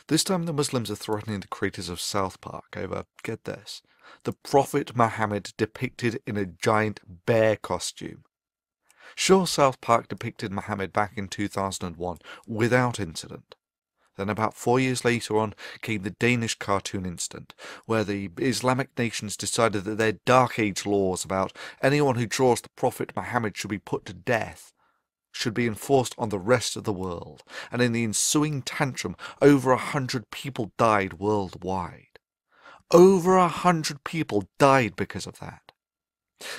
This time the Muslims are threatening the creators of South Park over, get this, the Prophet Muhammad depicted in a giant bear costume. Sure, South Park depicted Muhammad back in 2001 without incident. Then about 4 years later on came the Danish cartoon incident, where the Islamic nations decided that their Dark Age laws about anyone who draws the Prophet Muhammad should be put to death should be enforced on the rest of the world, and in the ensuing tantrum over 100 people died worldwide. Over 100 people died because of that.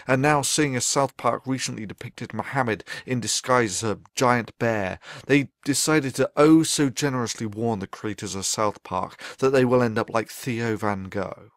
And now, seeing as South Park recently depicted Muhammad in disguise as a giant bear, they decided to oh so generously warn the creators of South Park that they will end up like Theo Van Gogh.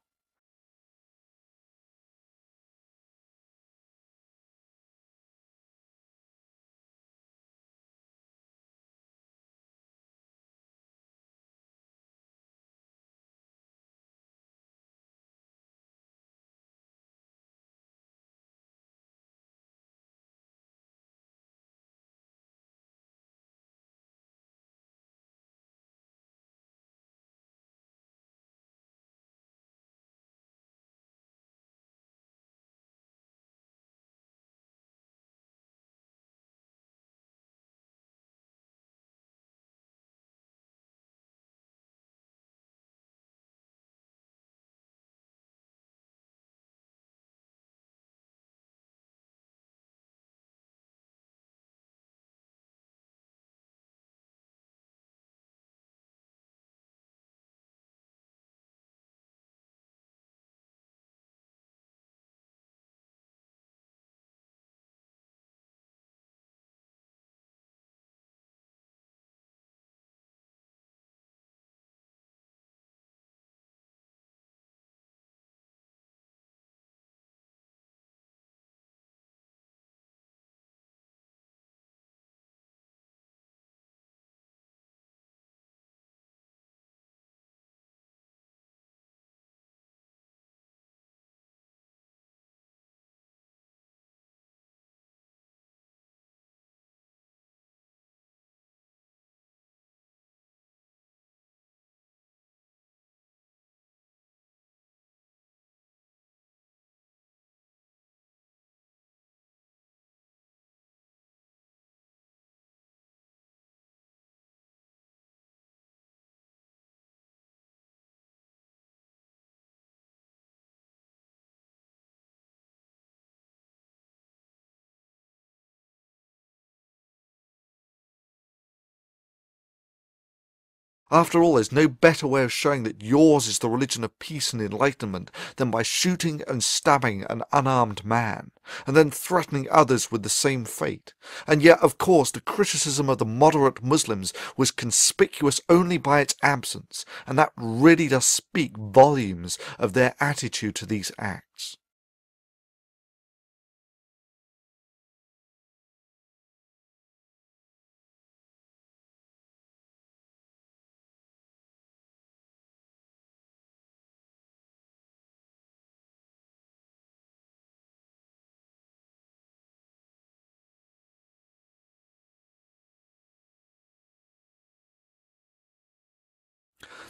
After all, there's no better way of showing that yours is the religion of peace and enlightenment than by shooting and stabbing an unarmed man, and then threatening others with the same fate. And yet, of course, the criticism of the moderate Muslims was conspicuous only by its absence, and that really does speak volumes of their attitude to these acts.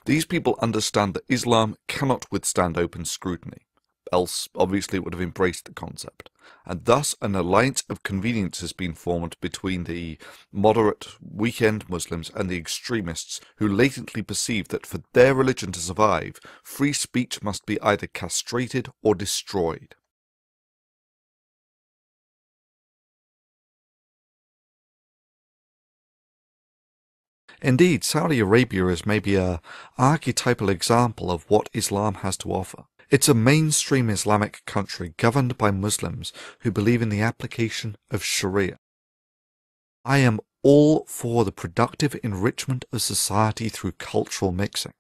These people understand that Islam cannot withstand open scrutiny, else obviously it would have embraced the concept, and thus an alliance of convenience has been formed between the moderate weekend Muslims and the extremists who latently perceive that for their religion to survive, free speech must be either castrated or destroyed. Indeed, Saudi Arabia is maybe a archetypal example of what Islam has to offer. It's a mainstream Islamic country governed by Muslims who believe in the application of Sharia. I am all for the productive enrichment of society through cultural mixing.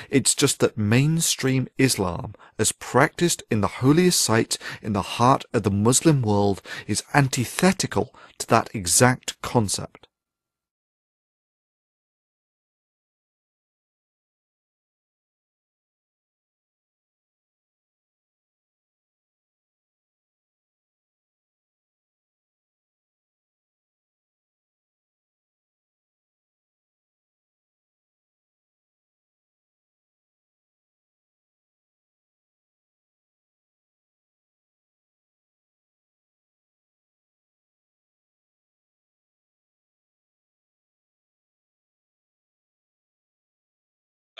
It's just that mainstream Islam, as practiced in the holiest site in the heart of the Muslim world, is antithetical to that exact concept.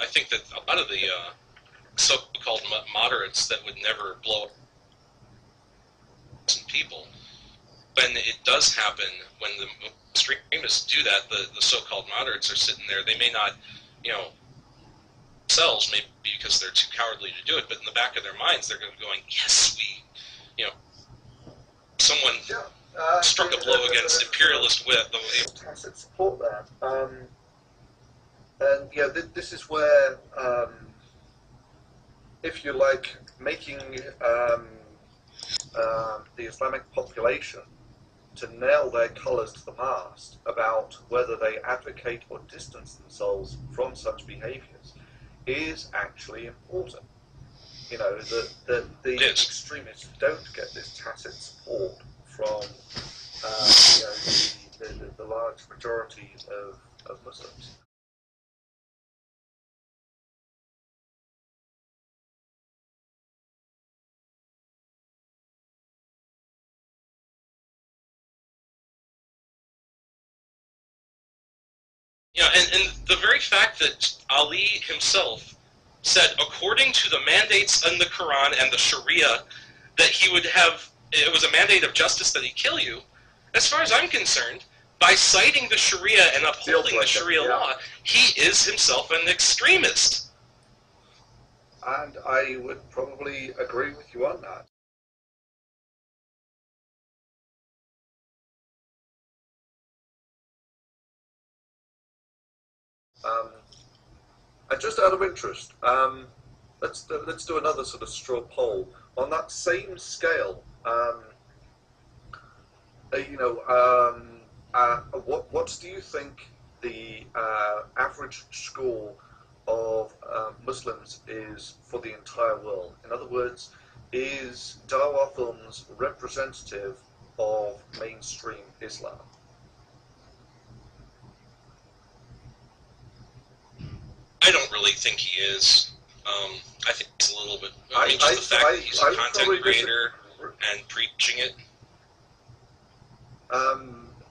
I think that a lot of the so-called moderates that would never blow up people, when it does happen, when the extremists do that, the so-called moderates are sitting there. They may not, you know, themselves, maybe because they're too cowardly to do it, but in the back of their minds, they're going to be going, yes, we, you know, someone struck a blow against imperialist with tacit support there. And yeah, this is where, if you like, making the Islamic population to nail their colours to the mast about whether they advocate or distance themselves from such behaviours is actually important. You know, that the extremists don't get this tacit support from you know, the large majority of Muslims. Yeah, and the very fact that Ali himself said, according to the mandates in the Quran and the Sharia, that he would have, it was a mandate of justice that he kill you, as far as I'm concerned, by citing the Sharia and upholding the Sharia law, he is himself an extremist. And I would probably agree with you on that. And just out of interest, let's do another sort of straw poll on that same scale. You know, what do you think the average score of Muslims is for the entire world? In other words, is DawahFilms representative of mainstream Islam? I don't really think he is. I think he's a little bit. I mean, just the fact that he's a content creator and preaching it.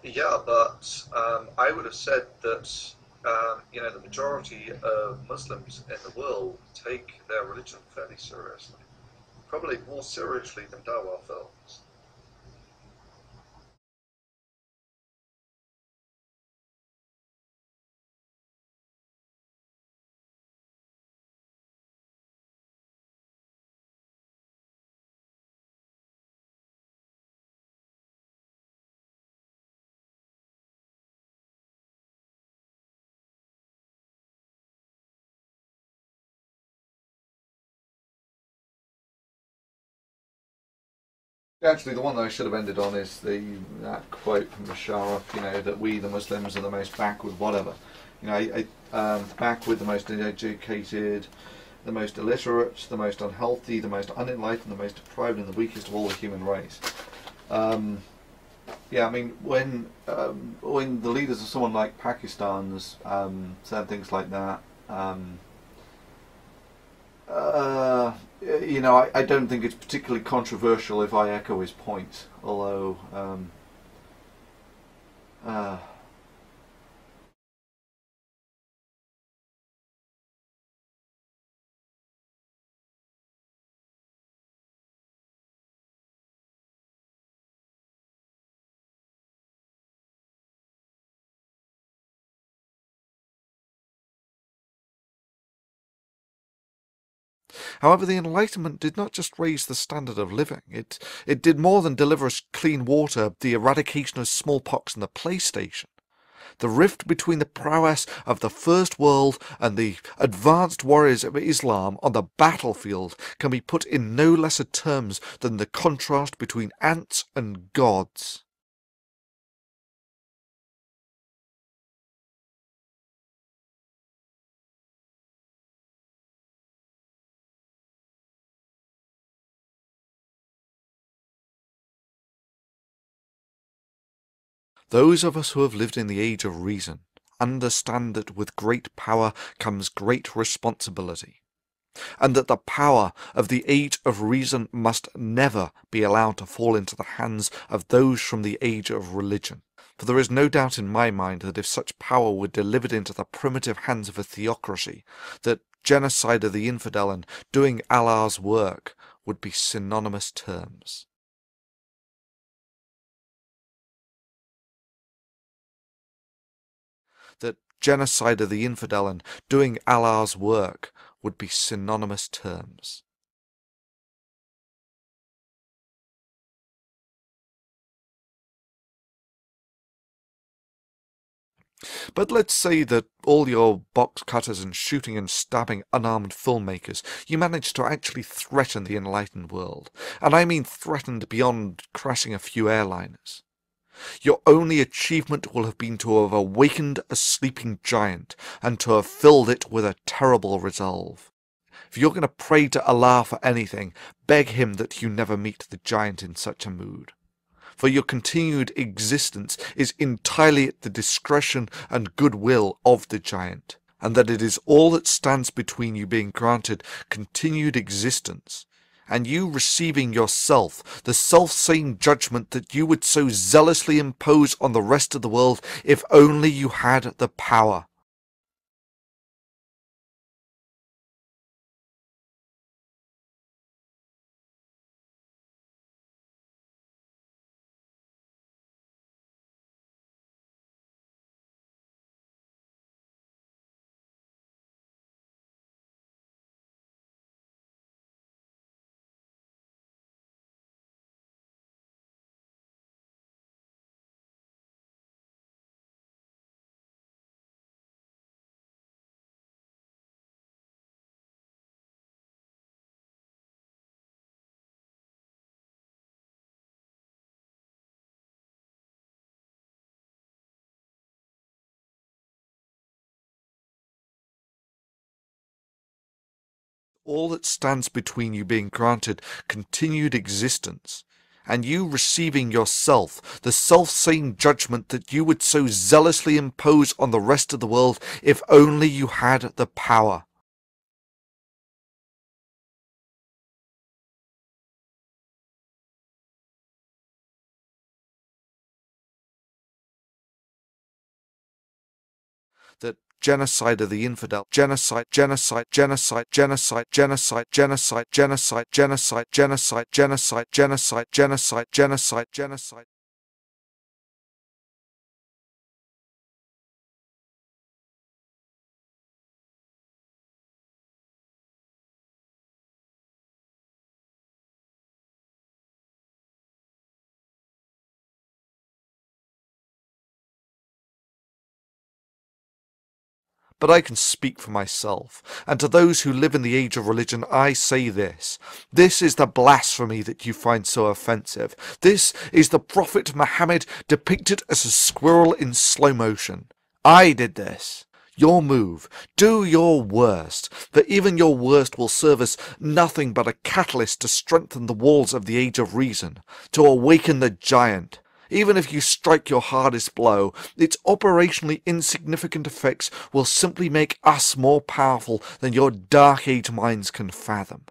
Yeah, but I would have said that you know, the majority of Muslims in the world take their religion fairly seriously, probably more seriously than DawahFilms. Actually, the one that I should have ended on is that quote from Musharraf, you know, that we, the Muslims, are the most backward, whatever. You know, backward, the most uneducated, the most illiterate, the most unhealthy, the most unenlightened, the most deprived, and the weakest of all the human race. Yeah, I mean, when the leaders of someone like Pakistan's said things like that, you know, I don't think it's particularly controversial if I echo his point, although however, the Enlightenment did not just raise the standard of living, it did more than deliver us clean water, the eradication of smallpox and the PlayStation. The rift between the prowess of the First World and the advanced warriors of Islam on the battlefield can be put in no lesser terms than the contrast between ants and gods. Those of us who have lived in the age of reason understand that with great power comes great responsibility, and that the power of the age of reason must never be allowed to fall into the hands of those from the age of religion. For there is no doubt in my mind that if such power were delivered into the primitive hands of a theocracy, that genocide of the infidel and doing Allah's work would be synonymous terms. That genocide of the infidel and doing Allah's work would be synonymous terms. But let's say that all your box cutters and shooting and stabbing unarmed filmmakers, you managed to actually threaten the enlightened world. And I mean threatened beyond crashing a few airliners. Your only achievement will have been to have awakened a sleeping giant and to have filled it with a terrible resolve. If you're going to pray to Allah for anything, beg him that you never meet the giant in such a mood. For your continued existence is entirely at the discretion and goodwill of the giant, and that it is all that stands between you being granted continued existence, and you receiving yourself the self-same judgment that you would so zealously impose on the rest of the world if only you had the power. All that stands between you being granted continued existence, and you receiving yourself the self-same judgment that you would so zealously impose on the rest of the world if only you had the power. That genocide of the infidel, genocide, genocide, genocide, genocide, genocide, genocide, genocide, genocide, genocide, genocide, genocide, genocide, genocide, genocide. But I can speak for myself, and to those who live in the age of religion I say this. This is the blasphemy that you find so offensive. This is the Prophet Muhammad depicted as a squirrel in slow motion. I did this. Your move. Do your worst, for even your worst will serve as nothing but a catalyst to strengthen the walls of the age of reason, to awaken the giant. Even if you strike your hardest blow, its operationally insignificant effects will simply make us more powerful than your dark age minds can fathom.